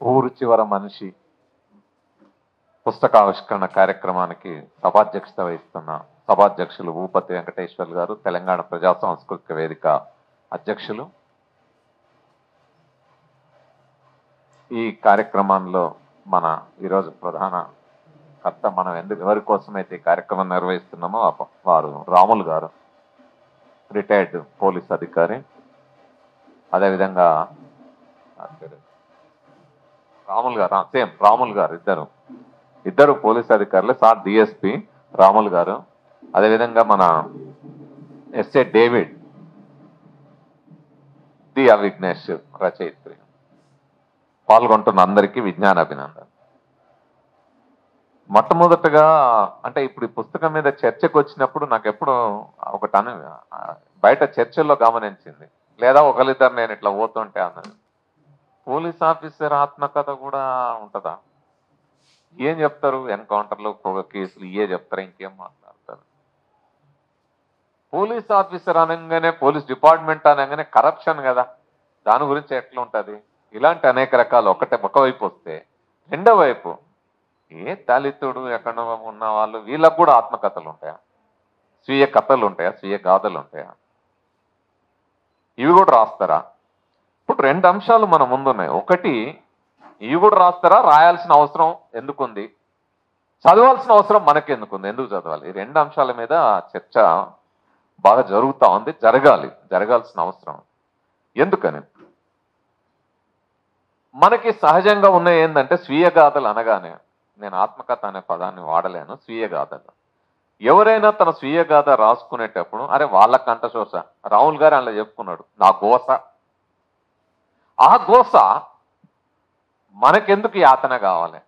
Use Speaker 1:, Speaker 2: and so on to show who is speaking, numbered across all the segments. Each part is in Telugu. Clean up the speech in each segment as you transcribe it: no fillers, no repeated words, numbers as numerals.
Speaker 1: ఊరు చివర మనిషి పుస్తకావిష్కరణ కార్యక్రమానికి సభాధ్యక్షత వహిస్తున్న సభాధ్యక్షులు భూపతి వెంకటేశ్వర్ గారు, తెలంగాణ ప్రజా సాంస్కృతిక వేదిక అధ్యక్షులు. ఈ కార్యక్రమంలో మన ఈరోజు ప్రధాన కర్త, మనం ఎవరి కోసమైతే ఈ కార్యక్రమం నిర్వహిస్తున్నామో వారు రాములు గారు, రిటైర్డ్ పోలీస్ అధికారి. అదేవిధంగా రాములు గారు ఇద్దరు పోలీస్ అధికారులు, సార్ డిఎస్పి రాములు గారు. అదేవిధంగా మన ఎస్ఏ డేవిడ్, దియా విఘ్నేష్ రచయిత్రి. పాల్గొంటున్న అందరికీ విజ్ఞాన అభినందన. మొట్టమొదటగా అంటే ఇప్పుడు ఈ పుస్తకం మీద చర్చకు వచ్చినప్పుడు నాకు ఎప్పుడు ఒకటి బయట చర్చల్లో గమనించింది, లేదా ఒకరిద్దరు నేను ఇట్లా పోతుంటే అన్నది, పోలీస్ ఆఫీసర్ ఆత్మకథ కూడా ఉంటుందా? ఏం చెప్తారు? ఎన్కౌంటర్లు, కేసులు ఇవే చెప్తారు, ఇంకేం మాట్లాడతారు? పోలీస్ ఆఫీసర్ అనగానే, పోలీస్ డిపార్ట్మెంట్ అనగానే కరప్షన్ కదా, దాని గురించి ఎట్లా ఉంటుంది? ఇలాంటి అనేక రకాలు ఒకవైపు వస్తే, రెండో వైపు దళితుడు ఎక్కడ ఉన్న వాళ్ళు, వీళ్ళకు కూడా ఆత్మకథలు ఉంటాయా? స్వీయ కథలు ఉంటాయా? స్వీయ గాథలు ఉంటాయా? ఇవి కూడా రాస్తారా? ఇప్పుడు రెండు అంశాలు మన ముందున్నాయి. ఒకటి, ఇవి కూడా రాస్తారా, రాయాల్సిన అవసరం ఎందుకుంది, చదవాల్సిన అవసరం మనకెందుకుంది, ఎందుకు చదవాలి? ఈ రెండు అంశాల మీద చర్చ బాగా జరుగుతూ ఉంది, జరగాల్సిన అవసరం. ఎందుకని మనకి సహజంగా ఉన్న ఏంటంటే, స్వీయ గాథలు అనగానే, నేను ఆత్మకథ అనే పదాన్ని వాడలేను, స్వీయ గాథలు. ఎవరైనా తన స్వీయ గాథ రాసుకునేటప్పుడు, అరే వాళ్ళ కంఠశోష, రాహుల్ గారు అలా చెప్పుకున్నాడు, నా గోస, ఆ గోస మనకెందుకు యాతన కావాలి,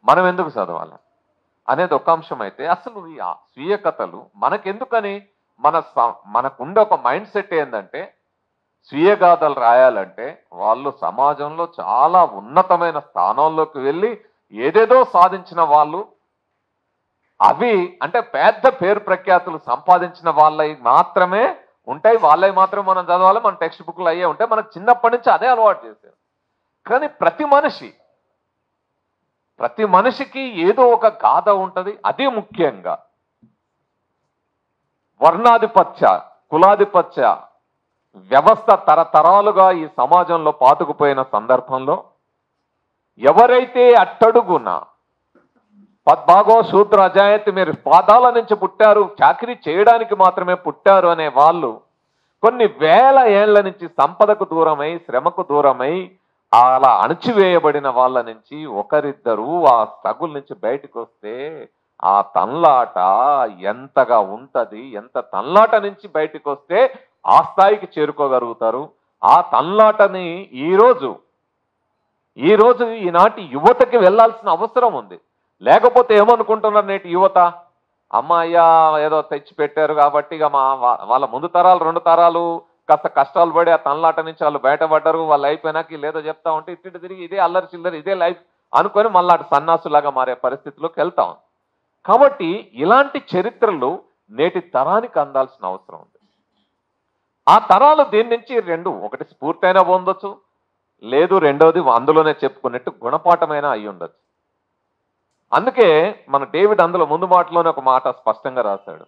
Speaker 1: మనం ఎందుకు చదవాలి అనేది ఒక అంశం అయితే, అసలు ఈ స్వీయ కథలు మనకెందుకని మనకుండే ఒక మైండ్ సెట్ ఏంటంటే, స్వీయ గాథలు రాయాలంటే వాళ్ళు సమాజంలో చాలా ఉన్నతమైన స్థానంలోకి వెళ్ళి ఏదేదో సాధించిన వాళ్ళు, అవి అంటే పెద్ద పేరు ప్రఖ్యాతులు సంపాదించిన వాళ్ళవి మాత్రమే ఉంటాయి, వాళ్ళవి మాత్రమే మనం చదవాలి, మన టెక్స్ట్ బుక్లు అయ్యే ఉంటాయి. మనకు చిన్నప్పటి నుంచి అదే అలవాటు చేశారు. కానీ ప్రతి మనిషికి ఏదో ఒక గాథ ఉంటుంది. అదే ముఖ్యంగా వర్ణాధిపత్య, కులాధిపత్య వ్యవస్థ తరతరాలుగా ఈ సమాజంలో పాతుకుపోయిన సందర్భంలో, ఎవరైతే అట్టడుగున పద్భాగో శూద్ర అజాయత్, మీరు పాదాల నుంచి పుట్టారు, చాకరీ చేయడానికి మాత్రమే పుట్టారు అనే వాళ్ళు కొన్ని వేల ఏళ్ల నుంచి సంపదకు దూరమై, శ్రమకు దూరమై, అలా అణచివేయబడిన వాళ్ళ నుంచి ఒకరిద్దరు ఆ స్ట్రగుల్ నుంచి బయటకు వస్తే ఆ తన్లాట ఎంతగా ఉంటది, ఎంత తన్లాట నుంచి బయటకు వస్తే ఆ స్థాయికి చేరుకోగలుగుతారు. ఆ తన్లాటని ఈరోజు ఈనాటి యువతకి వెళ్లాల్సిన అవసరం ఉంది. లేకపోతే ఏమనుకుంటున్నారు నేటి యువత, అమ్మాయ్య ఏదో తెచ్చి పెట్టారు కాబట్టి ఇక వాళ్ళ ముందు తరాలు, రెండు తరాలు కాస్త కష్టాలు పడి ఆ తనలాట నుంచి వాళ్ళు బయటపడ్డారు, వాళ్ళు అయిపోయినాక లేదో చెప్తా ఉంటే ఇటు తిరిగి ఇదే అల్లరి చిల్లరి, ఇదే లైఫ్ అనుకొని మళ్ళీ అటు సన్నాసులాగా మారే పరిస్థితిలోకి వెళ్తాం. కాబట్టి ఇలాంటి చరిత్రలు నేటి తరానికి అందాల్సిన అవసరం ఉంది. ఆ తరాలు దీని నుంచి రెండు, ఒకటి స్ఫూర్తైనా పొందొచ్చు, లేదు రెండోది అందులోనే చెప్పుకున్నట్టు గుణపాఠమైనా అయి ఉండొచ్చు. అందుకే మన డేవిడ్ అందులో ముందు మాటలోనే ఒక మాట స్పష్టంగా రాశాడు.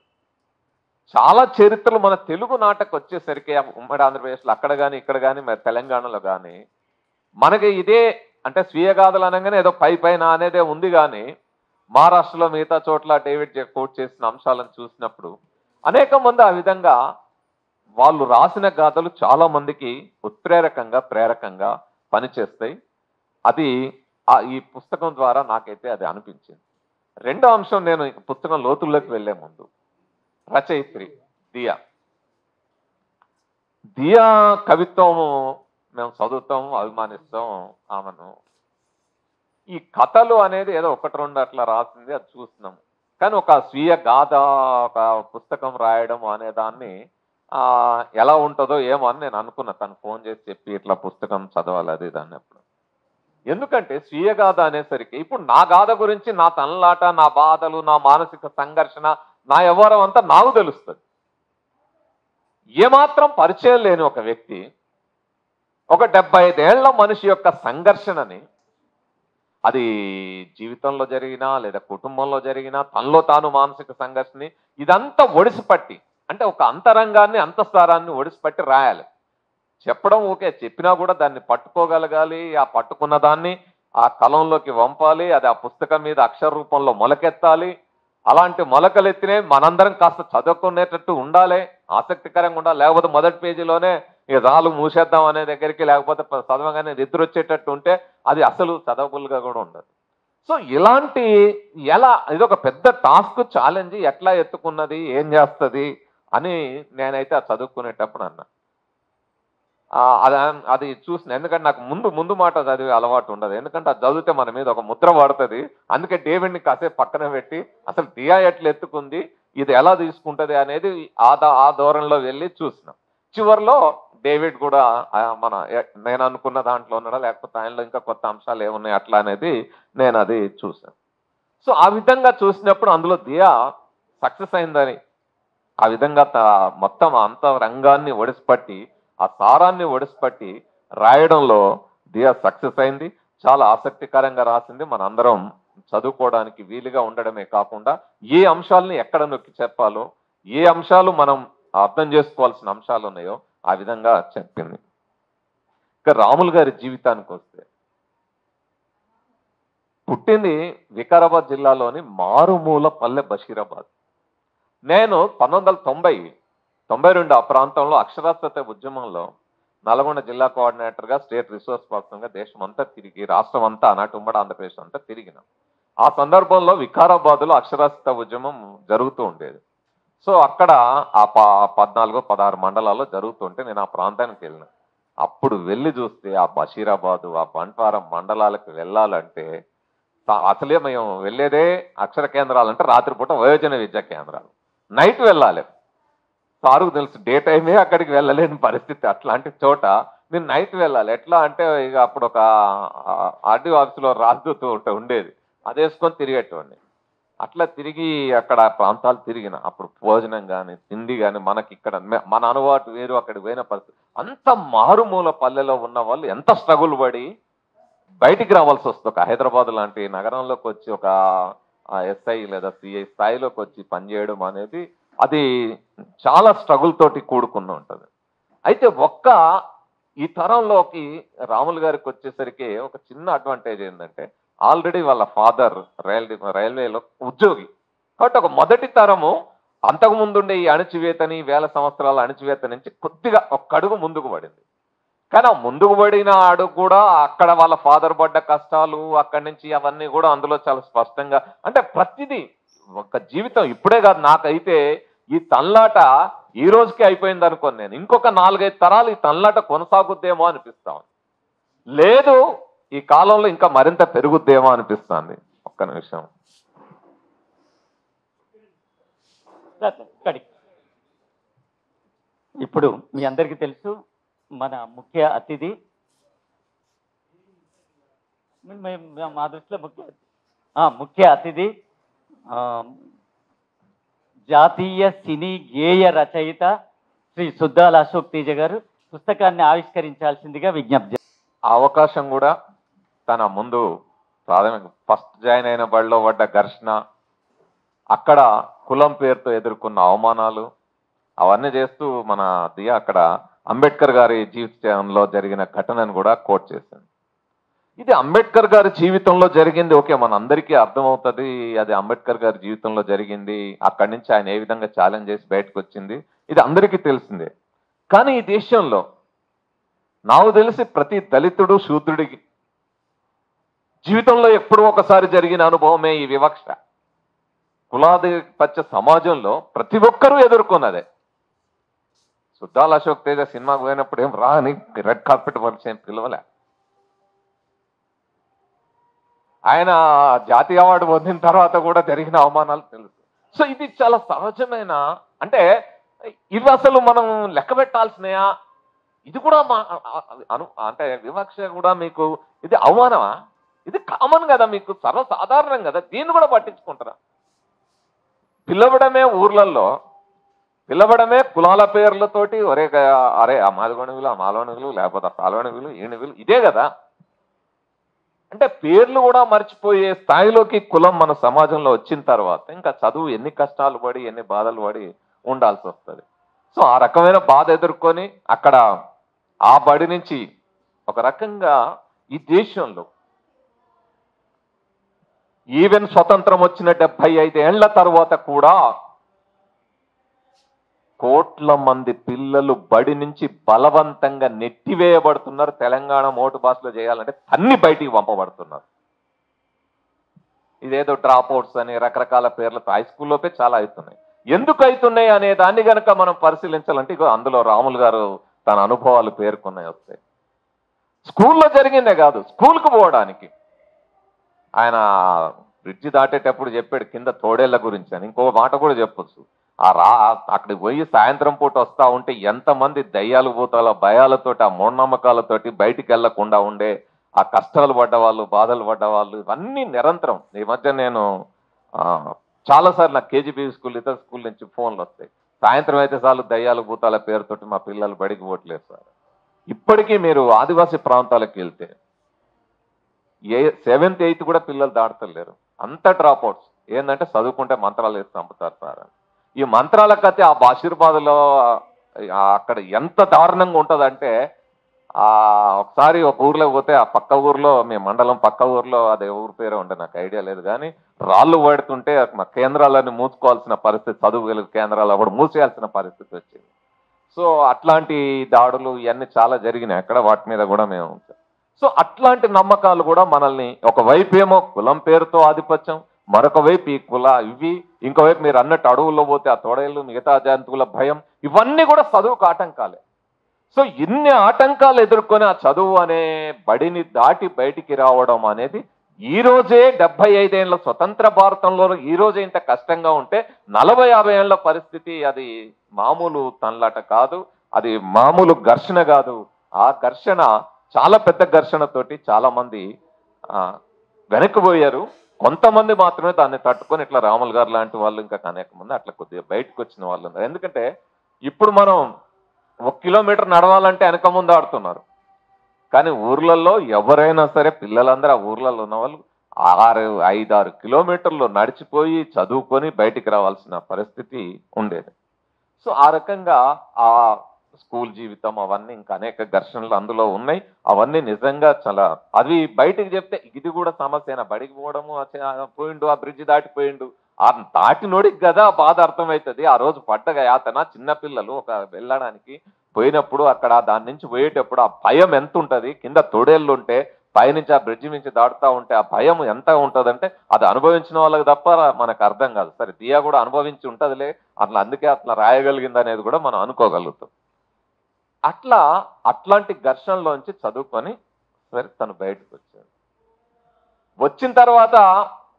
Speaker 1: చాలా చరిత్రలు మన తెలుగు నాటకు వచ్చేసరికి ఉమ్మడి ఆంధ్రప్రదేశ్లో అక్కడ కానీ ఇక్కడ కానీ మరి తెలంగాణలో కానీ మనకి ఇదే అంటే స్వీయ గాథలు అనగానే ఏదో పైన అనేదే ఉంది. కానీ మహారాష్ట్రలో మిగతా చోట్ల డేవిడ్ కోట్ చేసిన అంశాలను చూసినప్పుడు అనేక మంది ఆ విధంగా వాళ్ళు రాసిన గాథలు చాలా మందికి ప్రేరకంగా పనిచేస్తాయి. అది ఈ పుస్తకం ద్వారా నాకైతే అది అనిపించింది. రెండో అంశం, నేను పుస్తకం లోతుల్లోకి వెళ్లే ముందు, రచయిత్రి దియా కవిత్వం మేము చదువుతాం, అభిమానిస్తాం ఆమెను. ఈ కథలు అనేది ఏదో ఒకటి రెండు అట్లా రాసింది, అది చూస్తున్నాం. కానీ ఒక స్వీయ గాథ, ఒక పుస్తకం రాయడం అనే దాన్ని ఎలా ఉంటుందో ఏమో అని నేను అనుకున్నా. తను ఫోన్ చేసి చెప్పి ఇట్లా పుస్తకం చదవాలి అది దాన్ని. అప్పుడు ఎందుకంటే స్వీయ గాథ అనేసరికి ఇప్పుడు నా గాథ గురించి, నా తనలాట, నా బాధలు, నా మానసిక సంఘర్షణ, నా వ్యవహారం అంతా నాకు తెలుస్తుంది. ఏమాత్రం పరిచయం లేని ఒక వ్యక్తి ఒక 75 ఏళ్ల మనిషి యొక్క సంఘర్షణని, అది జీవితంలో జరిగినా లేదా కుటుంబంలో జరిగినా తనలో తాను మానసిక సంఘర్షణని ఇదంతా ఒడిసిపట్టి, అంటే ఒక అంతరంగాన్ని అంతఃసారాన్ని ఒడిసిపట్టి రాయాలి. చెప్పడం ఓకే, చెప్పినా కూడా దాన్ని పట్టుకోగలగాలి. ఆ పట్టుకున్న దాన్ని ఆ కలంలోకి వంపాలి. అది ఆ పుస్తకం మీద అక్షర రూపంలో మొలకెత్తాలి. అలాంటి మొలకలెత్తినే మనందరం కాస్త చదువుకునేటట్టు ఉండాలి, ఆసక్తికరంగా ఉండాలి. లేకపోతే మొదటి పేజీలోనే ఇక చాలు మూసేద్దాం అనే దగ్గరికి, లేకపోతే చదవగానే నిద్ర వచ్చేటట్టు ఉంటే అది అసలు చదవబుల్గా కూడా ఉండదు. సో ఇలాంటి ఎలా ఇదొక పెద్ద టాస్క్, ఛాలెంజ్ ఎట్లా ఎత్తుకున్నది, ఏం చేస్తుంది అని నేనైతే ఆ చదువుకునేటప్పుడు అన్నా. అది అది చూసిన, ఎందుకంటే నాకు ముందు మాట చదివే అలవాటు ఉండదు. ఎందుకంటే అది చదివితే మన మీద ఒక ముద్ర పడుతుంది. అందుకే డేవిడ్ని కాసేపు పక్కన పెట్టి అసలు దియా ఎట్లా ఎత్తుకుంది, ఇది ఎలా తీసుకుంటది అనేది ఆ ధోరణిలో వెళ్ళి చూసిన. చివరిలో డేవిడ్ కూడా నేను అనుకున్న దాంట్లో ఉన్నాడా, లేకపోతే ఆయనలో ఇంకా కొత్త అంశాలు ఏమున్నాయి అట్లా అనేది నేను అది చూసాను. సో ఆ విధంగా చూసినప్పుడు అందులో దియా సక్సెస్ అయిందని, ఆ విధంగా మొత్తం అంత రంగాన్ని ఒడిసిపట్టి, ఆ సారాన్ని ఒడిసిపట్టి రాయడంలో దియా సక్సెస్ అయింది. చాలా ఆసక్తికరంగా రాసింది. మనందరం చదువుకోవడానికి వీలుగా ఉండడమే కాకుండా ఏ అంశాలని ఎక్కడ నొక్కి చెప్పాలో, ఏ అంశాలు మనం అర్థం చేసుకోవాల్సిన అంశాలు ఉన్నాయో ఆ విధంగా చెప్పింది. ఇక రాములు గారి జీవితానికి వస్తే, పుట్టింది వికారాబాద్ జిల్లాలోని మారుమూల పల్లె బషీరాబాద్. నేను 1992 ఆ ప్రాంతంలో అక్షరాస్యత ఉద్యమంలో నల్గొండ జిల్లా కోఆర్డినేటర్గా, స్టేట్ రిసోర్స్ పర్సన్గా దేశం అంతా తిరిగి, రాష్ట్రం అంతా, ఆనాటి ఉమ్మడి ఆంధ్రప్రదేశ్ అంతా తిరిగిన. ఆ సందర్భంలో వికారాబాద్లో అక్షరాస్యత ఉద్యమం జరుగుతూ ఉండేది. సో అక్కడ ఆ 14-16 మండలాల్లో జరుగుతుంటే నేను ఆ ప్రాంతానికి వెళ్ళిన. అప్పుడు వెళ్ళి చూస్తే ఆ బషీరాబాదు, ఆ బంట్వారం మండలాలకు వెళ్ళాలంటే, అసలే మేము వెళ్ళేదే అక్షర కేంద్రాలంటే రాత్రిపూట వయోజన విద్యా కేంద్రాలు, నైట్ వెళ్ళాలి. సారుకు తెలుసు డే టైమే అక్కడికి వెళ్ళలేని పరిస్థితి. అట్లాంటి చోట నేను నైట్ వెళ్ళాలి. ఎట్లా అంటే ఇక అప్పుడు ఒక ఆర్డీఓ ఆఫీసులో రాజదూత ఉండేది, అది వేసుకొని తిరిగేటోడిని. అట్లా తిరిగి అక్కడ ప్రాంతాలు తిరిగిన. అప్పుడు భోజనం కానీ తిండి కానీ మనకి ఇక్కడ మన అనువాటు వేరు, అక్కడికి పోయిన పరిస్థితి. అంత మారుమూల పల్లెలో ఉన్న వాళ్ళు ఎంత స్ట్రగుల్ పడి బయటికి రావాల్సి వస్తుంది. ఒక హైదరాబాద్ లాంటి నగరంలోకి వచ్చి ఒక ఎస్ఐ లేదా సిఐ స్థాయిలోకి వచ్చి పనిచేయడం అనేది అది చాలా స్ట్రగుల్ తోటి కూడుకుని ఉంటుంది. అయితే ఈ తరంలోకి రాములు గారికి వచ్చేసరికి ఒక చిన్న అడ్వాంటేజ్ ఏంటంటే, ఆల్రెడీ వాళ్ళ ఫాదర్ రైల్వేలో ఉద్యోగి కాబట్టి ఒక మొదటి తరము అంతకుముందుండే ఈ అణచివేతని, వేల సంవత్సరాల అణచివేత నుంచి కొద్దిగా ఒక్క అడుగు ముందుకు పడింది. కానీ ఆ ముందుకు పడిన అడుగు కూడా అక్కడ వాళ్ళ ఫాదర్ పడ్డ కష్టాలు, అక్కడి నుంచి అవన్నీ కూడా అందులో చాలా స్పష్టంగా, అంటే ప్రతిదీ ఒక జీవితం ఇప్పుడే కాదు. నాకైతే ఈ తన్లాట ఈ రోజుకే అయిపోయింది అనుకోను. నేను ఇంకొక 4-5 తరాలు ఈ తన్లాట కొనసాగుద్దేమో అనిపిస్తాను. లేదు, ఈ కాలంలో ఇంకా మరింత పెరుగుద్దేమో అనిపిస్తుంది. ఒక్క నిమిషం.
Speaker 2: ఇప్పుడు మీ అందరికీ తెలుసు, మన ముఖ్య అతిథి, మా దృష్టిలో ముఖ్య అతిథి జాతీయ సినీ గేయ రచయిత శ్రీ సుద్దాల అశోక్ తేజ గారు పుస్తకాన్ని ఆవిష్కరించాల్సిందిగా విజ్ఞప్తి.
Speaker 1: ఆ అవకాశం కూడా తన ముందు ప్రాథమిక ఫస్ట్ జాయిన్ అయిన బడిలో పడ్డ ఘర్షణ, అక్కడ కులం పేరుతో ఎదుర్కొన్న అవమానాలు, అవన్నీ చేస్తూ మన దియా అక్కడ అంబేద్కర్ గారి జీవితంలో జరిగిన ఘటనను కూడా కోట్ చేశాను. ఇది అంబేద్కర్ గారి జీవితంలో జరిగింది, ఓకే, మన అందరికీ అర్థమవుతుంది అది అంబేద్కర్ గారి జీవితంలో జరిగింది. అక్కడి నుంచి ఆయన ఏ విధంగా ఛాలెంజ్ చేసి బయటకు వచ్చింది, ఇది అందరికీ తెలిసిందే. కానీ ఈ దేశంలో నాకు తెలిసి ప్రతి దళితుడు, శూద్రుడికి జీవితంలో ఎప్పుడూ ఒకసారి జరిగిన అనుభవమే ఈ వివక్ష. కులాధిపత్య సమాజంలో ప్రతి ఒక్కరూ ఎదుర్కొన్నదే. సుద్దాల అశోక్ తేజ సినిమాకు పోయినప్పుడు ఏం రా అని రెడ్ కార్పెట్ పరిచయం పిలవలే. ఆయన జాతీయ అవార్డు పొందిన తర్వాత కూడా జరిగిన అవమానాలు తెలుసు. సో ఇది చాలా సహజమైన, అంటే ఇవి అసలు మనం లెక్క పెట్టాల్సినయా? ఇది కూడా అంటే వివక్ష కూడా మీకు ఇది అవమానమా? ఇది కామన్ కదా, మీకు సర్వసాధారణం కదా, దీన్ని కూడా పట్టించుకుంటారా? పిలవడమే ఊర్లలో, పిలవడమే కులాల పేర్లతోటి ఒరే అరే ఆ మాదిగోణివులు ఆ మాలోనివులు లేకపోతే ఆ సాలోనివులు ఏణివులు ఇదే కదా. అంటే పేర్లు కూడా మర్చిపోయే స్థాయిలోకి కులం మన సమాజంలో వచ్చిన తర్వాత ఇంకా చదువు ఎన్ని కష్టాలు పడి ఎన్ని బాధలు పడి ఉండాల్సి వస్తుంది. సో ఆ రకమైన బాధ ఎదుర్కొని అక్కడ ఆ బడి నుంచి ఒక రకంగా ఈ దేశంలో ఈవెన్ స్వతంత్రం వచ్చిన 75 ఏళ్ల తర్వాత కూడా కోట్ల మంది పిల్లలు బడి నుంచి బలవంతంగా నెట్టివేయబడుతున్నారు. తెలంగాణ మోటు భాషలో చేయాలంటే అన్ని బయటికి పంపబడుతున్నారు. ఇదేదో డ్రాప్ అవుట్స్ అని రకరకాల పేర్లతో హై స్కూల్లోపే చాలా అవుతున్నాయి. ఎందుకు అవుతున్నాయి అనే దాన్ని కనుక మనం పరిశీలించాలంటే ఇగో అందులో రాములు గారు తన అనుభవాలు పేర్కొన్నాయి వస్తాయి. స్కూల్లో జరిగిందే కాదు, స్కూల్కి పోవడానికి ఆయన బ్రిడ్జి దాటేటప్పుడు చెప్పాడు కింద తోడేళ్ల గురించి అని. ఇంకో మాట కూడా చెప్పొచ్చు, అక్కడికి పోయి సాయంత్రం పూట వస్తా ఉంటే ఎంతమంది దయ్యాలు భూతాల భయాలతోటి ఆ మూఢనమ్మకాలతోటి బయటికి వెళ్లకుండా ఉండే ఆ కష్టాలు పడ్డవాళ్ళు బాధలు పడ్డవాళ్ళు ఇవన్నీ నిరంతరం. ఈ మధ్య నేను చాలాసార్లు నాకు కేజీబీ స్కూల్ ఇతర స్కూల్ నుంచి ఫోన్లు వస్తాయి. సాయంత్రం అయితే చాలు దయ్యాలు భూతాల పేరుతోటి మా పిల్లలు బడికి పోవట్లేదు సార్. ఇప్పటికీ మీరు ఆదివాసీ ప్రాంతాలకు వెళ్తే 7th 8th కూడా పిల్లలు దాటలేరు. అంత డ్రాప్ అవుట్స్. ఏంటంటే చదువుకుంటే మంత్రాలు వేసి చంపుతారు సార్. ఈ మంత్రాల కథ ఆ బాషీర్బాద్లో అక్కడ ఎంత దారుణంగా ఉంటుందంటే ఒకసారి ఒక ఊర్లో పోతే ఆ పక్క ఊర్లో మీ మండలం పక్క ఊర్లో అదే ఊరు పేరే ఉండే నాకు ఐడియా లేదు కానీ రాళ్ళు పడుతుంటే మా కేంద్రాలన్నీ మూసుకోవాల్సిన పరిస్థితి, చదువు కేంద్రాలు అప్పుడు మూసేయాల్సిన పరిస్థితి వచ్చింది. సో అట్లాంటి దాడులు ఇవన్నీ చాలా జరిగినాయి అక్కడ. వాటి మీద కూడా మేము సో అట్లాంటి నమ్మకాలు కూడా మనల్ని ఒకవైపు ఏమో కులం పేరుతో ఆధిపత్యం, మరొక వైపు ఈ ఇవి, ఇంకోవైపు మీరు అన్నట్టు అడవుల్లో పోతే ఆ తోడేళ్ళు మిగతా జంతువుల భయం, ఇవన్నీ కూడా చదువుకు ఆటంకాలే. సో ఇన్ని ఆటంకాలు ఎదుర్కొని ఆ చదువు అనే బడిని దాటి బయటికి రావడం అనేది ఈ రోజే 75 ఏళ్ల స్వతంత్ర భారతంలో ఈ రోజే ఇంత కష్టంగా ఉంటే 40-50 ఏళ్ల పరిస్థితి అది మామూలు తన్లాట కాదు, అది మామూలు ఘర్షణ కాదు. ఆ ఘర్షణ చాలా పెద్ద ఘర్షణతోటి చాలా మంది వెనక్కిపోయారు. కొంతమంది మాత్రమే దాన్ని తట్టుకొని ఇట్లా రాములు గారు లాంటి వాళ్ళు ఇంకా అనేక మంది అట్లా కొద్దిగా బయటకు వచ్చిన వాళ్ళు ఉన్నారు. ఎందుకంటే ఇప్పుడు మనం 1 కిలోమీటర్ నడవాలంటే వెనక ముందు ఆడుతున్నారు. కానీ ఊర్లలో ఎవరైనా సరే పిల్లలందరూ ఆ ఊర్లలో ఉన్న వాళ్ళు 5-6 కిలోమీటర్లు నడిచిపోయి చదువుకొని బయటికి రావాల్సిన పరిస్థితి ఉండేది. సో ఆ రకంగా ఆ స్కూల్ జీవితం అవన్నీ ఇంకా అనేక ఘర్షణలు అందులో ఉన్నాయి. అవన్నీ నిజంగా చాలా అది బయటికి చెప్తే ఇది కూడా సమస్యనా, బడికి పోవడము పోయిండు ఆ బ్రిడ్జ్ దాటిపోయిండు ఆ దాటినోడికి కదా బాధ అర్థమవుతుంది. ఆ రోజు పడ్డ యాతన చిన్నపిల్లలు ఒక వెళ్ళడానికి పోయినప్పుడు అక్కడ దాని నుంచి పోయేటప్పుడు ఆ భయం ఎంత ఉంటుంది, కింద తొడేళ్ళు ఉంటే పైనుంచి ఆ బ్రిడ్జి నుంచి దాటుతూ ఉంటే ఆ భయం ఎంత ఉంటుందంటే అది అనుభవించిన వాళ్ళకి తప్ప మనకు అర్థం కాదు. సరే దియా కూడా అనుభవించి ఉంటుందిలే అట్లా, అందుకే అట్లా రాయగలిగింది అనేది కూడా మనం అనుకోగలుగుతాం. అట్లాంటి ఘర్షణలోంచి చదువుకొని సరే తను బయటకు వచ్చాడు. వచ్చిన తర్వాత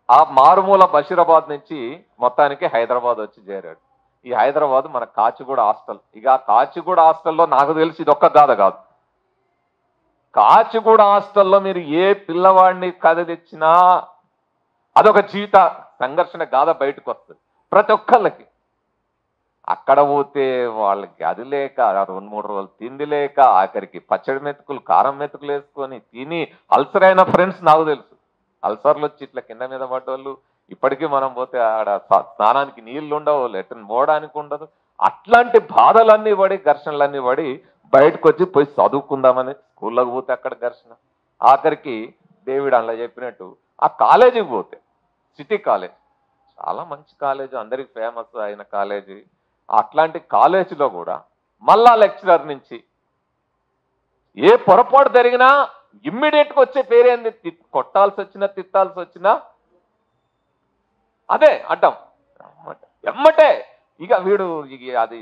Speaker 1: ఆ మారుమూల బషీరాబాద్ నుంచి మొత్తానికి హైదరాబాద్ వచ్చి చేరాడు. ఈ హైదరాబాద్ మన కాచిగూడ హాస్టల్. ఇక ఆ కాచిగూడ హాస్టల్లో నాకు తెలిసి ఇది ఒక్క గాథ కాదు. కాచిగూడ హాస్టల్లో మీరు ఏ పిల్లవాడిని కథ తెచ్చినా అదొక జీవిత సంఘర్షణ గాథ బయటకు వస్తుంది ప్రతి ఒక్కళ్ళకి. అక్కడ పోతే వాళ్ళకి గది లేక 2-3 రోజులు తిండి లేక ఆఖరికి పచ్చడి మెతుకులు కారం మెతుకులు వేసుకొని తిని అల్సర్ అయిన ఫ్రెండ్స్ నాకు తెలుసు. అల్సర్లు వచ్చి ఇట్లా కింద మీద పడ్డోళ్ళు ఇప్పటికీ మనం పోతే ఆడ స్నానానికి నీళ్లు ఉండవు, లెట్రిన్ పోవడానికి ఉండదు. అట్లాంటి బాధలన్నీ పడి ఘర్షణలన్నీ పడి బయటకు వచ్చి పోయి చదువుకుందామని స్కూల్లోకి పోతే అక్కడ ఘర్షణ. ఆఖరికి డేవిడ్ అలా చెప్పినట్టు ఆ కాలేజీకి పోతే సిటీ కాలేజ్ చాలా మంచి కాలేజ్, అందరికి ఫేమస్ అయిన కాలేజీ. అట్లాంటి కాలేజీలో కూడా మళ్ళా లెక్చరర్ నుంచి ఏ పొరపాటు జరిగినా ఇమ్మీడియట్గా వచ్చే పేరేంది, కొట్టాల్సి వచ్చినా తిట్టాల్సి వచ్చినా అదే అడ్డం ఎమ్మటే. ఇక వీడు అది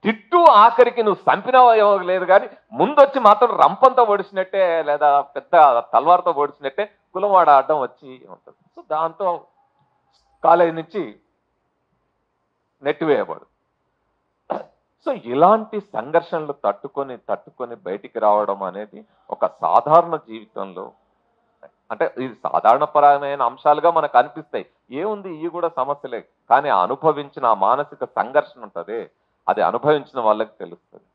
Speaker 1: తిట్టు ఆఖరికి నువ్వు చంపినావో లేదు కానీ ముందొచ్చి మాత్రం రంపంతో పొడిచినట్టే లేదా పెద్ద తల్వార్తో పొడిచినట్టే కులవాడ అడ్డం వచ్చి ఉంటుంది. సో దాంతో కాలేజీ నుంచి నెట్టివేయబడు. సో ఇలాంటి సంఘర్షణలు తట్టుకొని బయటికి రావడం అనేది ఒక సాధారణ జీవితంలో అంటే ఇది సాధారణపరమైన అంశాలుగా మనకు అనిపిస్తాయి. ఏముంది ఇవి కూడా సమస్యలే, కానీ అనుభవించిన ఆ మానసిక సంఘర్షణ ఉంటుంది అది అనుభవించిన వాళ్ళకి తెలుస్తుంది.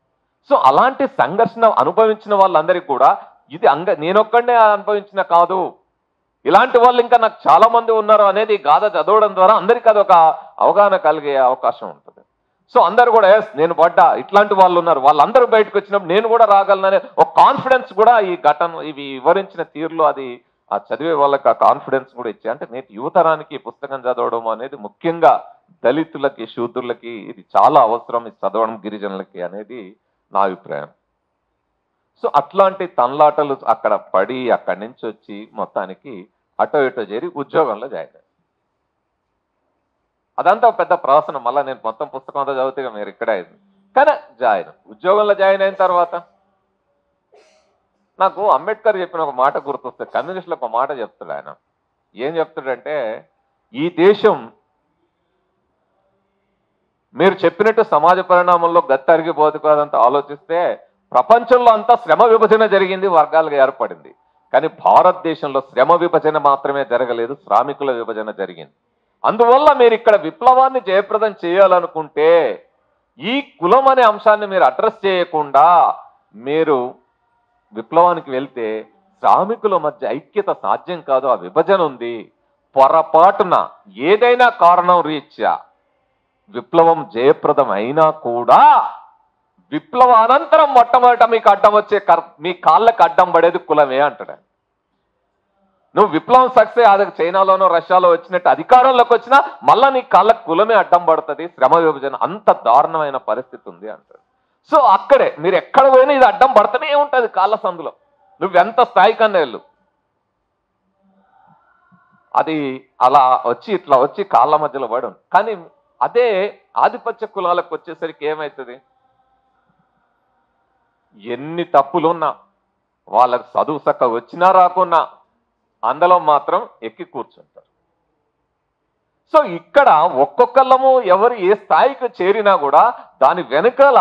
Speaker 1: సో అలాంటి సంఘర్షణ అనుభవించిన వాళ్ళందరికీ కూడా ఇది నేనొక్కడే అనుభవించిన కాదు, ఇలాంటి వాళ్ళు ఇంకా నాకు చాలా మంది ఉన్నారు అనేది గాథ చదవడం ద్వారా అందరికీ అదొక అవగాహన కలిగే అవకాశం ఉంటుంది. సో అందరు కూడా నేను పడ్డా, ఇట్లాంటి వాళ్ళు ఉన్నారు, వాళ్ళందరూ బయటకు వచ్చినప్పుడు నేను కూడా రాగలననే ఒక కాన్ఫిడెన్స్ కూడా ఈ ఘటన ఇవి వివరించిన తీరులో అది ఆ చదివే వాళ్ళకి ఆ కాన్ఫిడెన్స్ కూడా ఇచ్చే. అంటే నేటి యువతరానికి ఈ పుస్తకం చదవడం అనేది ముఖ్యంగా దళితులకి, శూద్రులకి ఇది చాలా అవసరం, ఇది చదవడం గిరిజనులకి అనేది నా అభిప్రాయం. సో అట్లాంటి తన్లాటలు అక్కడ పడి అక్కడి నుంచి వచ్చి మొత్తానికి అటో ఇటో చేరి ఉద్యోగంలో జాయిన్ అయ్యారు. అదంతా పెద్ద ప్రవసనం, మళ్ళీ నేను మొత్తం పుస్తకం అంతా చదివితే మీరు ఇక్కడే అయింది. కానీ ఉద్యోగంలో జాయిన్ అయిన తర్వాత నాకు అంబేద్కర్ చెప్పిన ఒక మాట గుర్తొస్తే, కమ్యూనిస్టులకు ఒక మాట చెప్తాడు ఆయన. ఏం చెప్తాడంటే, ఈ దేశం మీరు చెప్పినట్టు సమాజ పరిణామంలో గత్తరిగిపోదు కాదంతా ఆలోచిస్తే ప్రపంచంలో అంతా శ్రమ విభజన జరిగింది, వర్గాలుగా ఏర్పడింది. కానీ భారతదేశంలో శ్రమ విభజన మాత్రమే జరగలేదు, శ్రామికుల విభజన జరిగింది. అందువల్ల మీరు ఇక్కడ విప్లవాన్ని జయప్రదం చేయాలనుకుంటే ఈ కులం అనే అంశాన్ని మీరు అడ్రస్ చేయకుండా మీరు విప్లవానికి వెళ్తే శ్రామికుల మధ్య ఐక్యత సాధ్యం కాదు, ఆ విభజన ఉంది. పొరపాటున ఏదైనా కారణం రీత్యా విప్లవం జయప్రదం అయినా కూడా విప్లవ అనంతరం మొట్టమొదట మీకు అడ్డం వచ్చే మీ కాళ్ళకి అడ్డం పడేది కులమే అంటాడు. నువ్వు విప్లవం సక్సెస్ అది చైనాలోనో రష్యాలో వచ్చినట్టు అధికారంలోకి వచ్చినా మళ్ళా నీ కాళ్ళకి కులమే అడ్డం పడుతుంది, శ్రమ విభజన అంత దారుణమైన పరిస్థితి ఉంది అంటాడు. సో అక్కడే మీరు ఎక్కడ పోయినా ఇది అడ్డం పడుతూనే ఉంటుంది కాళ్ళ సందులో, నువ్వెంత స్థాయి కన్నా వెళ్ళు. అది అలా వచ్చి ఇట్లా వచ్చి కాళ్ళ మధ్యలో పడి ఉంది. కానీ అదే ఆధిపత్య కులాలకు వచ్చేసరికి ఏమవుతుంది, ఎన్ని తప్పులున్నా వాళ్ళకు చదువు చక్క వచ్చినా రాకున్నా అందులో మాత్రం ఎక్కి కూర్చుంటారు. సో ఇక్కడ ఒక్కొక్కళ్ళము ఎవరు ఏ స్థాయికి చేరినా కూడా దాని వెనుకాల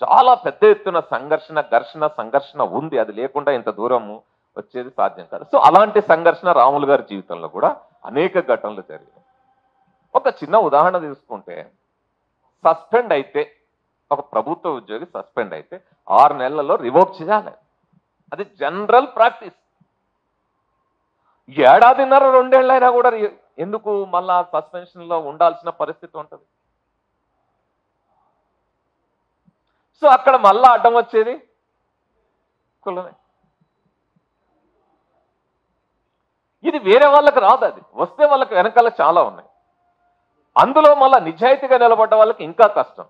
Speaker 1: చాలా పెద్ద ఎత్తున సంఘర్షణ ఉంది. అది లేకుండా ఇంత దూరము వచ్చేది సాధ్యం కాదు. సో అలాంటి సంఘర్షణ రాములు గారి జీవితంలో కూడా అనేక ఘటనలు జరిగాయి. ఒక చిన్న ఉదాహరణ తీసుకుంటే, సస్పెండ్ అయితే ఒక ప్రభుత్వ ఉద్యోగి సస్పెండ్ అయితే 6 నెలల్లో రివోక్ చేయాలి. అది జనరల్ ప్రాక్టీస్. 1.5 ఏడాదిన్నర 2 ఏళ్ళైనా కూడా ఎందుకు మళ్ళా సస్పెన్షన్ లో ఉండాల్సిన పరిస్థితి ఉంటుంది. సో అక్కడ మళ్ళా అడ్డం వచ్చేది కులమే. ఇది వేరే వాళ్ళకి రాదు, అది వస్తే వాళ్ళకి వెనకాల చాలా ఉన్నాయి. అందులో మళ్ళా నిజాయితీగా నిలబడ్డ వాళ్ళకి ఇంకా కష్టం.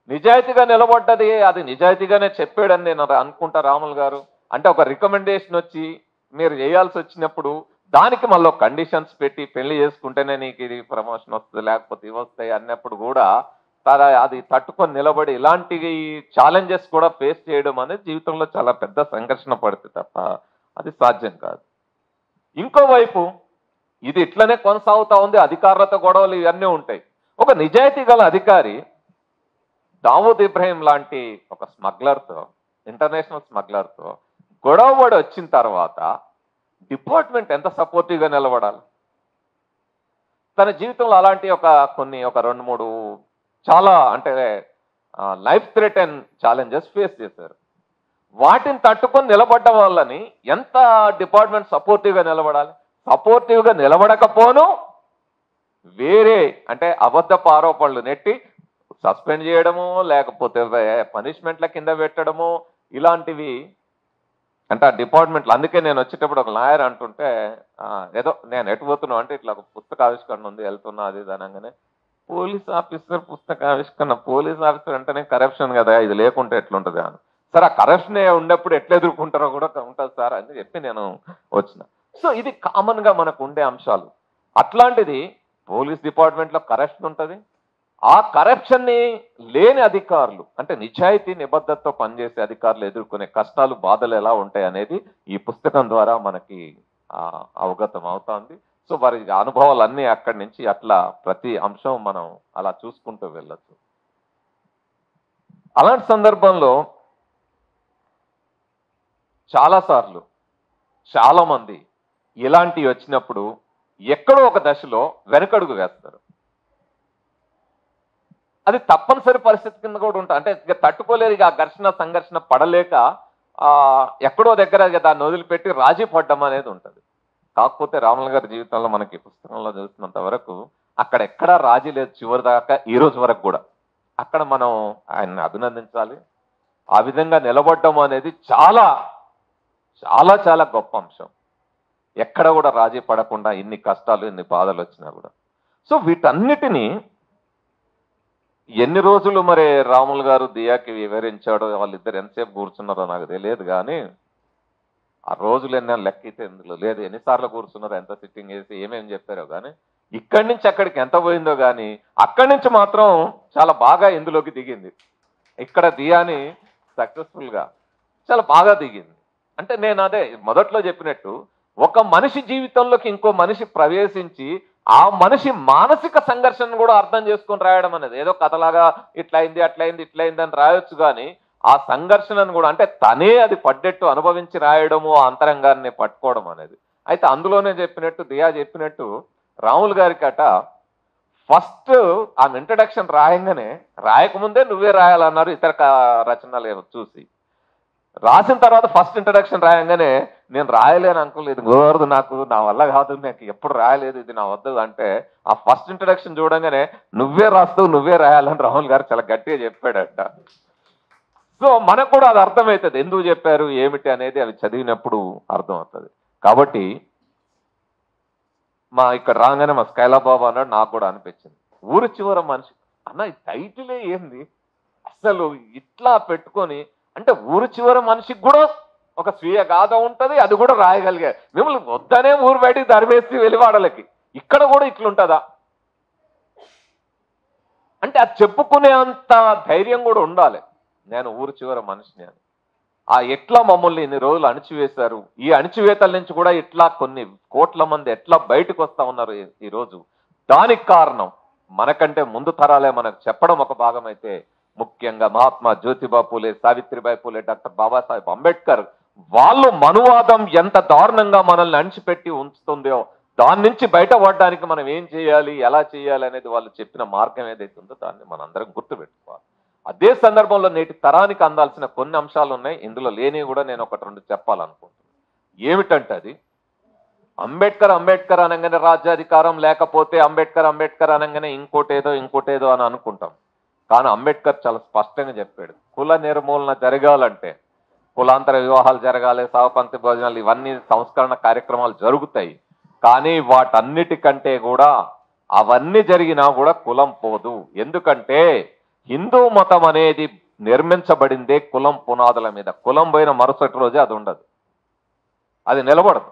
Speaker 1: నిజాయితీగా నిలబడ్డది అది నిజాయితీగానే చెప్పాడని నేను అనుకుంటా రాములు గారు. అంటే ఒక రికమెండేషన్ వచ్చి మీరు చేయాల్సి వచ్చినప్పుడు దానికి మళ్ళీ కండిషన్స్ పెట్టి పెళ్లి చేసుకుంటేనే నీకు ఇది ప్రమోషన్ వస్తుంది లేకపోతే ఇవి వస్తాయి అన్నప్పుడు కూడా అది తట్టుకొని నిలబడి ఇలాంటి ఛాలెంజెస్ కూడా ఫేస్ చేయడం అనేది జీవితంలో చాలా పెద్ద సంఘర్షణ పడుతుంది తప్ప అది సాధ్యం కాదు. ఇంకోవైపు ఇది ఇట్లనే కొనసాగుతా ఉంది, అధికారులతో గొడవలు ఇవన్నీ ఉంటాయి. ఒక నిజాయితీ గల అధికారి దావూద్ ఇబ్రాహిం లాంటి ఒక స్మగ్లర్తో, ఇంటర్నేషనల్ స్మగ్లర్తో గొడవపడి వచ్చిన తర్వాత డిపార్ట్మెంట్ ఎంత సపోర్టివ్గా నిలబడాలి. తన జీవితంలో అలాంటి ఒక 2-3 చాలా అంటే life threat and challenges face చేశారు. వాటిని తట్టుకొని నిలబడ్డ వాళ్ళని ఎంత డిపార్ట్మెంట్ సపోర్టివ్గా నిలబడాలి. సపోర్టివ్గా నిలబడకపోను వేరే అంటే అబద్ధపు ఆరోపణలు నెట్టి సస్పెండ్ చేయడము లేకపోతే పనిష్మెంట్ల కింద పెట్టడము ఇలాంటివి అంటే ఆ డిపార్ట్మెంట్లు. అందుకే నేను వచ్చేటప్పుడు ఒక లాయర్ అంటుంటే ఏదో నేను ఎటు పోతున్నా అంటే ఇట్లా ఒక పుస్తక ఆవిష్కరణ ఉంది వెళ్తున్నా అది అనగానే పోలీస్ ఆఫీసర్ పుస్తక ఆవిష్కరణ, పోలీస్ ఆఫీసర్ అంటేనే కరప్షన్ కదా, ఇది లేకుంటే ఎట్లుంటుంది అని. సార్ ఆ కరప్షన్ ఉన్నప్పుడు ఎట్లా ఎదుర్కొంటారో కూడా ఉంటుంది సార్ అని చెప్పి నేను వచ్చిన. సో ఇది కామన్ గా మనకు ఉండే అంశాలు. అట్లాంటిది పోలీస్ డిపార్ట్మెంట్లో కరప్షన్ ఉంటుంది. ఆ కరప్షన్ ని లేని అధికారులు అంటే నిజాయితీ నిబద్ధతతో పనిచేసే అధికారులు ఎదుర్కొనే కష్టాలు బాధలు ఎలా ఉంటాయి అనేది ఈ పుస్తకం ద్వారా మనకి అవగతం అవుతుంది. సో వారి అనుభవాలన్నీ అక్కడి నుంచి అట్లా ప్రతి అంశం మనం అలా చూసుకుంటూ వెళ్ళచ్చు. అలాంటి సందర్భంలో చాలాసార్లు చాలా మంది ఇలాంటివి వచ్చినప్పుడు ఎక్కడో ఒక దశలో వెనకడుగు వేస్తారు. అది తప్పనిసరి పరిస్థితి కింద కూడా ఉంటుంది. అంటే ఇక తట్టుకోలేరు, ఇక ఆ ఘర్షణ సంఘర్షణ పడలేక ఎక్కడో దగ్గర దాన్ని వదిలిపెట్టి రాజీ పడ్డం అనేది ఉంటుంది. కాకపోతే రాముల గారి జీవితంలో మనకి పుస్తకంలో చూస్తున్నంత వరకు అక్కడ ఎక్కడా రాజీ లేదు చివరి దాకా, ఈ రోజు వరకు కూడా. అక్కడ మనం ఆయన్ని అభినందించాలి. ఆ విధంగా నిలబడ్డం అనేది చాలా చాలా చాలా గొప్ప అంశం. ఎక్కడ కూడా రాజీ పడకుండా ఇన్ని కష్టాలు ఇన్ని బాధలు వచ్చినా కూడా. సో వీటన్నిటినీ ఎన్ని రోజులు మరి రాములు గారు దియాకి వివరించాడో, వాళ్ళిద్దరు ఎంతసేపు కూర్చున్నారో నాకు తెలియదు, కానీ ఆ రోజులు ఎన్నో లెక్కైతే ఇందులో లేదు. ఎన్నిసార్లు కూర్చున్నారో, ఎంత సిట్టింగ్ వేసి ఏమేమి చెప్పారో కానీ, ఇక్కడి నుంచి అక్కడికి ఎంత పోయిందో కానీ అక్కడి నుంచి మాత్రం చాలా బాగా ఇందులోకి దిగింది. ఇక్కడ దియాని సక్సెస్ఫుల్గా చాలా బాగా దిగింది. అంటే నేను అదే మొదట్లో చెప్పినట్టు, ఒక మనిషి జీవితంలోకి ఇంకో మనిషి ప్రవేశించి ఆ మనిషి మానసిక సంఘర్షణను కూడా అర్థం చేసుకొని రాయడం అనేది ఏదో కథలాగా ఇట్లయింది అట్లయింది ఇట్లయింది అని రాయొచ్చు, కానీ ఆ సంఘర్షణను కూడా అంటే తనే అది పడ్డట్టు అనుభవించి రాయడము, ఆ అంతరంగాన్ని పట్టుకోవడం అనేది. అయితే అందులోనే చెప్పినట్టు దియా చెప్పినట్టు రాములు గారికి అట ఫస్ట్ ఆమె ఇంట్రడక్షన్ రాయంగానే, రాయకముందే నువ్వే రాయాలన్నారు ఇతర రచనలు చూసి, రాసిన తర్వాత ఫస్ట్ ఇంట్రడక్షన్ రాయంగానే నేను రాయలేను అంకుల్, ఇది కుదరదు, నాకు నా వల్ల కాదు, నాకు ఎప్పుడు రాయలేదు, ఇది నా వద్దు అంటే, ఆ ఫస్ట్ ఇంట్రడక్షన్ చూడంగానే నువ్వే రాస్తూ నువ్వే రాయాలని రాహుల్ గారు చాలా గట్టిగా చెప్పాడట. సో మనకు కూడా అది అర్థమవుతుంది, ఎందుకు చెప్పారు ఏమిటి అనేది అవి చదివినప్పుడు అర్థం అవుతుంది. కాబట్టి ఇక్కడ రాగానే మా స్కైలాబాబు అన్నాడు, నాకు కూడా అనిపించింది ఊరు చివర మనిషి అన్న, ఈ టైటిలే ఏంది అసలు ఇట్లా పెట్టుకొని, అంటే ఊరు చివర మనిషికి కూడా ఒక స్వీయ గాథ ఉంటుంది, అది కూడా రాయగలిగారు. మిమ్మల్ని వద్దనే ఊరు బయటికి తరిమేసి వెలివాడలకి, ఇక్కడ కూడా ఇట్లుంటుందా అంటే అది చెప్పుకునే అంత ధైర్యం కూడా ఉండాలి. నేను ఊరు చివర మనిషిని అని. ఎట్లా మమ్మల్ని ఇన్ని రోజులు అణిచివేశారు, ఈ అణిచివేతల నుంచి కూడా ఇట్లా కొన్ని కోట్ల మంది ఎట్లా బయటకు వస్తా ఉన్నారు ఈరోజు, దానికి కారణం మనకంటే ముందు తరాలే మనకు చెప్పడం ఒక భాగం అయితే, ముఖ్యంగా మహాత్మా జ్యోతిబా పూలే, సావిత్రిబాయి పూలే, డాక్టర్ బాబాసాహెబ్ అంబేద్కర్, వాళ్ళు మనువాదం ఎంత దారుణంగా మనల్ని అణిచిపెట్టి ఉంచుతుందో దాని నుంచి బయటపడడానికి మనం ఏం చేయాలి, ఎలా చేయాలి అనేది వాళ్ళు చెప్పిన మార్గం ఏదైతే ఉందో దాన్ని మనందరం గుర్తుపెట్టుకోవాలి. అదే సందర్భంలో నేటి తరానికి అందాల్సిన కొన్ని అంశాలు ఉన్నాయి, ఇందులో లేని కూడా నేను ఒకటి రెండు చెప్పాలనుకుంటున్నాను. ఏమిటంటే అది అంబేద్కర్ అంబేద్కర్ అనగానే రాజ్యాధికారం, లేకపోతే అంబేద్కర్ అనగానే ఇంకోటేదో అని అనుకుంటాం. కానీ అంబేద్కర్ చాలా స్పష్టంగా చెప్పాడు, కుల నిర్మూలన జరగాలంటే కులాంతర వివాహాలు జరగాలి, సహపంక్తి భోజనాలు, ఇవన్నీ సంస్కరణ కార్యక్రమాలు జరుగుతాయి. కానీ వాటన్నిటికంటే కూడా అవన్నీ జరిగినా కూడా కులం పోదు. ఎందుకంటే హిందూ మతం అనేది నిర్మించబడిందే కులం పునాదుల మీద. కులం పోయిన మరుసటి రోజే అది ఉండదు, అది నిలబడదు.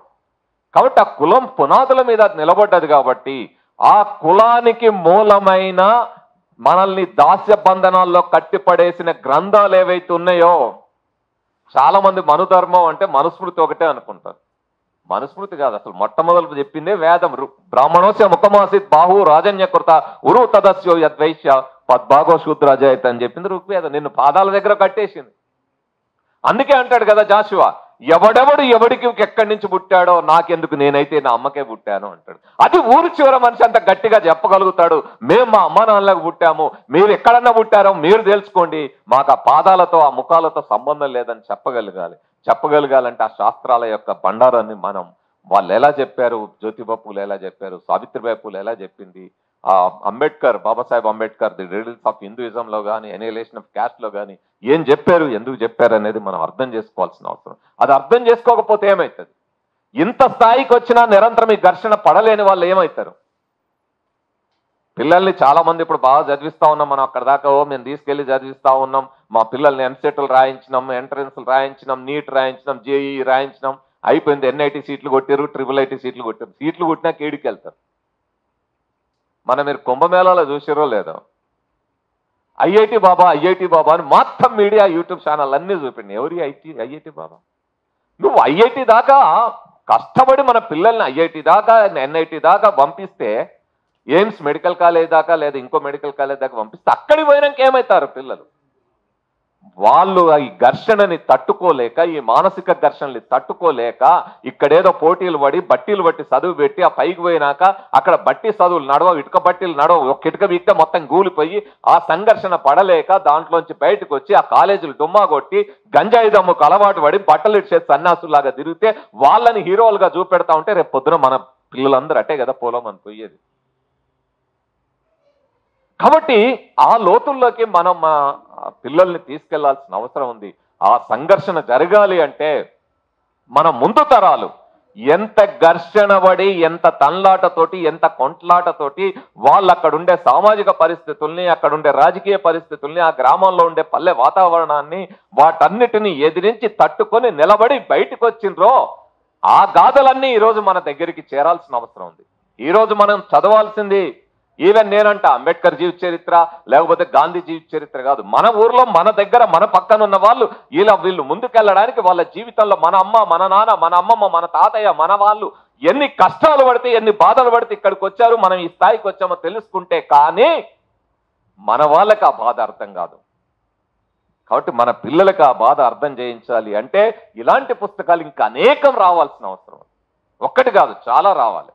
Speaker 1: కాబట్టి ఆ కులం పునాదుల మీద అది నిలబడ్డది. కాబట్టి ఆ కులానికి మూలమైన మనల్ని దాస్య బంధనాల్లో కట్టిపడేసిన గ్రంథాలు ఏవైతే ఉన్నాయో, చాలా మంది మనుధర్మం అంటే మనుస్మృతి ఒకటే అనుకుంటారు. మనుస్మృతి కాదు, అసలు మొట్టమొదలు చెప్పిందే వేదం. బ్రాహ్మణోస్య ముఖమాసిత్ బాహు రాజన్యకృత ఉరు తదస్యో యద్వైశ్య పద్భాగో శూద్రాజాయత్ అని చెప్పింది ఋగ్వేదం. నిన్ను పాదాల దగ్గర కట్టేసింది. అందుకే అంటాడు కదా జాషువా, ఎవడెవడు ఎవడికి ఎక్కడి నుంచి పుట్టాడో నాకెందుకు, నేనైతే నా అమ్మకే పుట్టాను అంటాడు. అది ఊరు చివర మనిషి అంత గట్టిగా చెప్పగలుగుతాడు. మేము మా అమ్మ నాన్నలకు పుట్టాము, మీరు ఎక్కడన్నా పుట్టారో మీరు తెలుసుకోండి, మాకు ఆ పాదాలతో ఆ ముఖాలతో సంబంధం లేదని చెప్పగలగాలంటే ఆ శాస్త్రాల యొక్క బండారాన్ని మనం, వాళ్ళు ఎలా చెప్పారు, జ్యోతిబా పూలే ఎలా చెప్పారు, సావిత్రిబాయి పూలే ఎలా చెప్పింది, Ambedkar, Babasaheb Ambedkar the riddles of హిందూయిజంలో కానీ ఎనిలేషన్ ఆఫ్ క్యాస్ట్లో కానీ ఏం చెప్పారు, ఎందుకు చెప్పారు అనేది మనం అర్థం చేసుకోవాల్సిన అవసరం. అది అర్థం చేసుకోకపోతే ఏమవుతుంది, ఇంత స్థాయికి వచ్చినా నిరంతరం ఈ ఘర్షణ పడలేని వాళ్ళు ఏమవుతారు? పిల్లల్ని చాలా మంది ఇప్పుడు బాగా చదివిస్తా ఉన్నాం మనం, అక్కడ దాకా మేము తీసుకెళ్లి చదివిస్తా ఉన్నాం, మా పిల్లల్ని ఎంసెట్లు రాయించినాం, ఎంట్రన్స్లు రాయించినాం, నీట్ రాయించినాం, జేఈ రాయించినాం, అయిపోయింది. ఎన్ఐటి సీట్లు కొట్టారు, ట్రిపుల్ సీట్లు కొట్టారు. సీట్లు కొట్టినా కేడికి వెళ్తారు. మీరు కుంభమేళాలో చూసారో లేదో, ఐఐటి బాబా అని మొత్తం మీడియా యూట్యూబ్ ఛానల్ అన్నీ చూపిండి. ఎవరి ఐఐటి బాబా? నువ్వు ఐఐటి దాకా కష్టపడి మన పిల్లల్ని ఐఐటి దాకా ఎన్ఐటి దాకా పంపిస్తే, ఎయిమ్స్ మెడికల్ కాలేజ్ దాకా లేదా ఇంకో మెడికల్ కాలేజ్ దాకా పంపిస్తే, అక్కడికి పోయినాక ఏమవుతారు పిల్లలు? వాళ్ళు ఈ ఘర్షణని తట్టుకోలేక, ఈ మానసిక ఘర్షణని తట్టుకోలేక ఇక్కడేదో పోటీలు పడి బట్టీలు బట్టి చదువు పెట్టి ఆ పైకి పోయినాక అక్కడ బట్టి చదువులు నడవవు, ఇటుక బట్టీలు నడవవు, ఒక ఇటుక వీక్తే మొత్తం గూలిపోయి ఆ సంఘర్షణ పడలేక దాంట్లోంచి బయటకు వచ్చి ఆ కాలేజీలు డుమ్మా కొట్టి గంజాయి దమ్ముకు అలవాటు పడి బట్టలు ఇచ్చే సన్యాసులాగా తిరిగితే వాళ్ళని హీరోలుగా చూపెడతా ఉంటే రేపు పొద్దున మన పిల్లలందరూ అట్టే కదా పోలోమని పోయేది. కాబట్టి ఆ లోతుల్లోకి మనం మా పిల్లల్ని తీసుకెళ్లాల్సిన అవసరం ఉంది. ఆ సంఘర్షణ జరగాలి అంటే మన ముందు తరాలు ఎంత ఘర్షణ పడి, ఎంత తన్లాటతోటి, ఎంత కొంట్లాటతోటి వాళ్ళు అక్కడుండే సామాజిక పరిస్థితుల్ని, అక్కడుండే రాజకీయ పరిస్థితుల్ని, ఆ గ్రామంలో ఉండే పల్లె వాతావరణాన్ని వాటన్నిటిని ఎదిరించి తట్టుకొని నిలబడి బయటకు వచ్చిండ్రో ఆ గాథలన్నీ ఈరోజు మన దగ్గరికి చేరాల్సిన అవసరం ఉంది. ఈరోజు మనం చదవాల్సింది ఈవెన్ నేనంట అంబేద్కర్ జీవిత చరిత్ర లేకపోతే గాంధీ జీవిత చరిత్ర కాదు, మన ఊర్లో మన దగ్గర మన పక్కన ఉన్న వాళ్ళు వీళ్ళు ముందుకెళ్ళడానికి వాళ్ళ జీవితంలో మన అమ్మ, మన నాన్న, మన అమ్మమ్మ, మన తాతయ్య, మన వాళ్ళు ఎన్ని కష్టాలు పడితే, ఎన్ని బాధలు పడితే ఇక్కడికి వచ్చారు, మనం ఈ స్థాయికి వచ్చామో తెలుసుకుంటే కానీ మన వాళ్ళకి ఆ బాధ అర్థం కాదు. కాబట్టి మన పిల్లలకు ఆ బాధ అర్థం చేయించాలి అంటే ఇలాంటి పుస్తకాలు ఇంకా అనేకం రావాల్సిన అవసరం, ఒక్కటి కాదు చాలా రావాలి.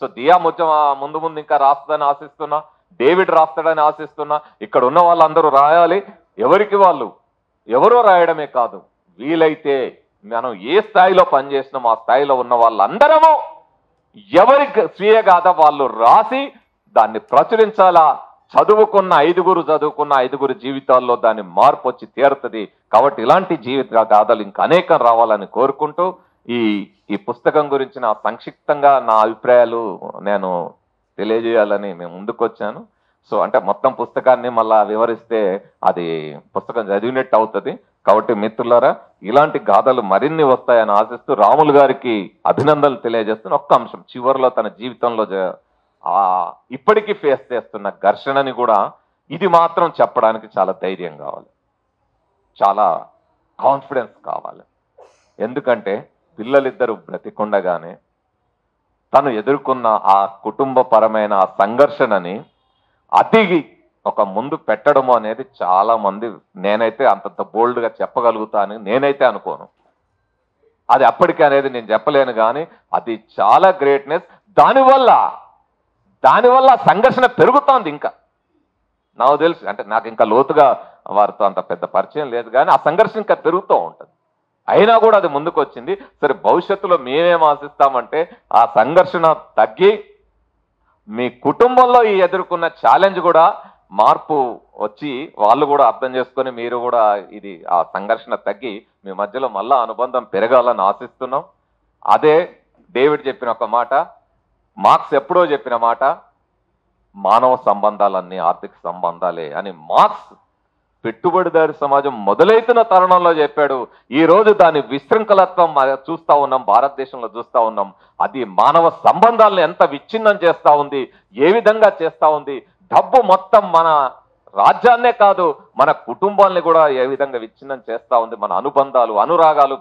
Speaker 1: సో దియా ముందు ఇంకా రాస్తుందని ఆశిస్తున్నా, డేవిడ్ రాస్తాడని ఆశిస్తున్నా. ఇక్కడ ఉన్న వాళ్ళందరూ రాయాలి. ఎవరికి వాళ్ళు ఎవరో రాయడమే కాదు, వీలైతే మనం ఏ స్థాయిలో పనిచేసినాం ఆ స్థాయిలో ఉన్న వాళ్ళందరము ఎవరి స్వీయ గాథ వాళ్ళు రాసి దాన్ని ప్రచురించాలా. చదువుకున్న ఐదుగురు జీవితాల్లో దాని మార్పు వచ్చి తీరుతుంది. కాబట్టి ఇలాంటి జీవిత గాథలు ఇంకా అనేకం రావాలని కోరుకుంటూ ఈ పుస్తకం గురించి సంక్షిప్తంగా నా అభిప్రాయాలు నేను తెలియజేయాలని మేము ముందుకొచ్చాను. సో అంటే మొత్తం పుస్తకాన్ని మళ్ళా వివరిస్తే అది పుస్తకం చదివినట్టు అవుతుంది. కాబట్టి మిత్రులారా, ఇలాంటి గాథలు మరిన్ని వస్తాయని ఆశిస్తూ రాములు గారికి అభినందనలు తెలియజేస్తున్న ఒక్క అంశం, చివరిలో తన జీవితంలో ఇప్పటికీ ఫేస్ చేస్తున్న ఘర్షణని కూడా ఇది మాత్రం చెప్పడానికి చాలా ధైర్యం కావాలి, చాలా కాన్ఫిడెన్స్ కావాలి. ఎందుకంటే పిల్లలిద్దరూ బ్రతికుండగానే తను ఎదుర్కొన్న ఆ కుటుంబపరమైన సంఘర్షణని అతిగి ఒక ముందు పెట్టడము అనేది చాలా మంది, నేనైతే అంతంత బోల్డ్గా చెప్పగలుగుతా అని నేనైతే అనుకోను. అది అప్పటికి అనేది నేను చెప్పలేను, కానీ అది చాలా గ్రేట్నెస్. దానివల్ల సంఘర్షణ పెరుగుతోంది. ఇంకా నాకు తెలుసు, అంటే నాకు ఇంకా లోతుగా వారితో అంత పెద్ద పరిచయం లేదు, కానీ ఆ సంఘర్షణ ఇంకా పెరుగుతూ ఉంటుంది. అయినా కూడా అది ముందుకు వచ్చింది. సరే, భవిష్యత్తులో మేమేం ఆశిస్తామంటే ఆ సంఘర్షణ తగ్గి మీ కుటుంబంలో ఈ ఎదుర్కొన్న ఛాలెంజ్ కూడా మార్పు వచ్చి వాళ్ళు కూడా అర్థం చేసుకొని మీరు కూడా ఇది ఆ సంఘర్షణ తగ్గి మీ మధ్యలో మళ్ళా అనుబంధం పెరగాలని ఆశిస్తున్నాం. అదే డేవిడ్ చెప్పిన ఒక మాట, మార్క్స్ ఎప్పుడో చెప్పిన మాట, మానవ సంబంధాలన్నీ ఆర్థిక సంబంధాలే అని మార్క్స్ పెట్టుబడిదారి సమాజం మొదలైతున్న తరుణంలో చెప్పాడు. ఈ రోజు దాని విశృంఖలత్వం చూస్తా ఉన్నాం, భారతదేశంలో చూస్తా ఉన్నాం. అది మానవ సంబంధాలను ఎంత విచ్ఛిన్నం చేస్తా ఉంది, ఏ విధంగా చేస్తా ఉంది. డబ్బు మొత్తం మన రాజ్యాన్నే కాదు మన కుటుంబాన్ని కూడా ఏ విధంగా విచ్ఛిన్నం చేస్తా ఉంది. మన అనుబంధాలు, అనురాగాలు,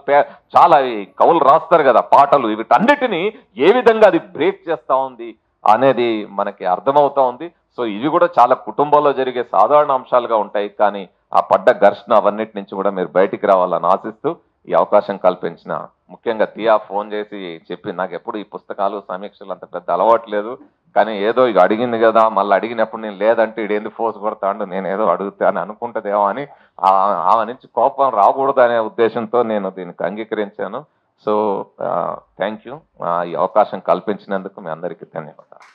Speaker 1: చాలా కవులు రాస్తారు కదా పాటలు, వీటన్నిటినీ ఏ విధంగా అది బ్రేక్ చేస్తా ఉంది అనేది మనకి అర్థమవుతా ఉంది. సో ఇవి కూడా చాలా కుటుంబంలో జరిగే సాధారణ అంశాలుగా ఉంటాయి, కానీ ఆ పడ్డ ఘర్షణ అవన్నిటి నుంచి కూడా మీరు బయటికి రావాలని ఆశిస్తూ ఈ అవకాశం కల్పించిన ముఖ్యంగా దియా ఫోన్ చేసి చెప్పి, నాకు ఎప్పుడు ఈ పుస్తకాలు సమీక్షలు అంత పెద్ద అలవాటు లేదు, కానీ ఏదో ఇక అడిగింది కదా, మళ్ళీ అడిగినప్పుడు నేను లేదంటే ఇడేందుకు ఫోర్స్ కొడతాడు, నేను ఏదో అడుగుతా అని అనుకుంటుందేమో అని ఆమె నుంచి కోపం రాకూడదు అనే ఉద్దేశంతో నేను దీనికి అంగీకరించాను. So thank you. ఈ అవకాశం కల్పించినందుకు మీ అందరికీ ధన్యవాదాలు.